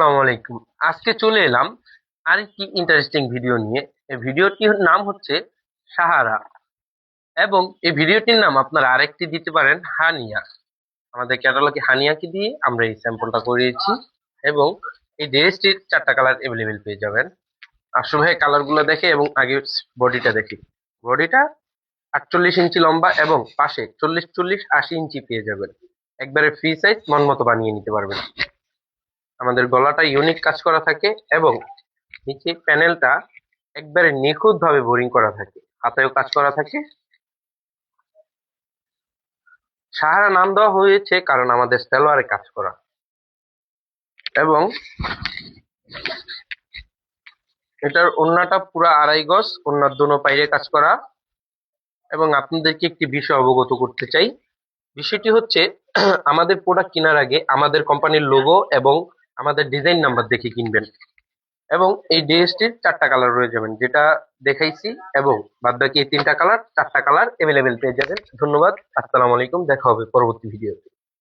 আসসালামু আলাইকুম। আজকে চলে এলাম আরেকটি ইন্টারেস্টিং ভিডিও নিয়ে। এই ভিডিওটির নাম হচ্ছে সাহারা, এবং এই ভিডিওটির নাম আপনারা আরেকটি দিতে পারেন হানিয়া। আমাদের ক্যাটালগে হানিয়াকে দিয়ে আমরা এই স্যাম্পলটা করিয়েছি, এবং এই ড্রেসটির 4টা কালার অ্যাভেলেবেল পেয়ে যাবেন। আসল ভাই কালার গুলো দেখে এবং আগে বডিটা দেখি। বডিটা 48 ইঞ্চি লম্বা এবং পাশে 40 40 80 ইঞ্চি পেয়ে যাবেন। একবারে ফ্রি সাইজ, মন মতো বানিয়ে নিতে পারবেন। আমাদের গলাটা ইউনিক কাজ করা থাকে, এবং নিচে প্যানেলটা একবারে নিখুঁত ভাবে বোরিং করা থাকে, হাতেও কাজ করা থাকে। সাহারা নাম দেওয়া হয়েছে কারণ আমাদের সালোয়ারে কাজ করা, এবং এটার ওড়নাটা পুরো 2.5 গজ, ওড়নার দোনো পাইরে কাজ করা। এবং আপনাদেরকে একটি বিষয় অবগত করতে চাই। বিষয়টি হচ্ছে আমাদের প্রোডাক্ট কেনার আগে আমাদের কোম্পানির লোগো এবং আমাদের ডিজাইন নাম্বার দেখে কিনবেন। এবং এই ড্রেসটির 4টা কালার রয়ে যাবেন, যেটা দেখাইছি, এবং বাদ বাকি এই 3টা কালার 4টা কালার এভেলেবেল পেয়ে যাবেন। ধন্যবাদ। আসসালামু আলাইকুম। দেখা হবে পরবর্তী ভিডিওতে।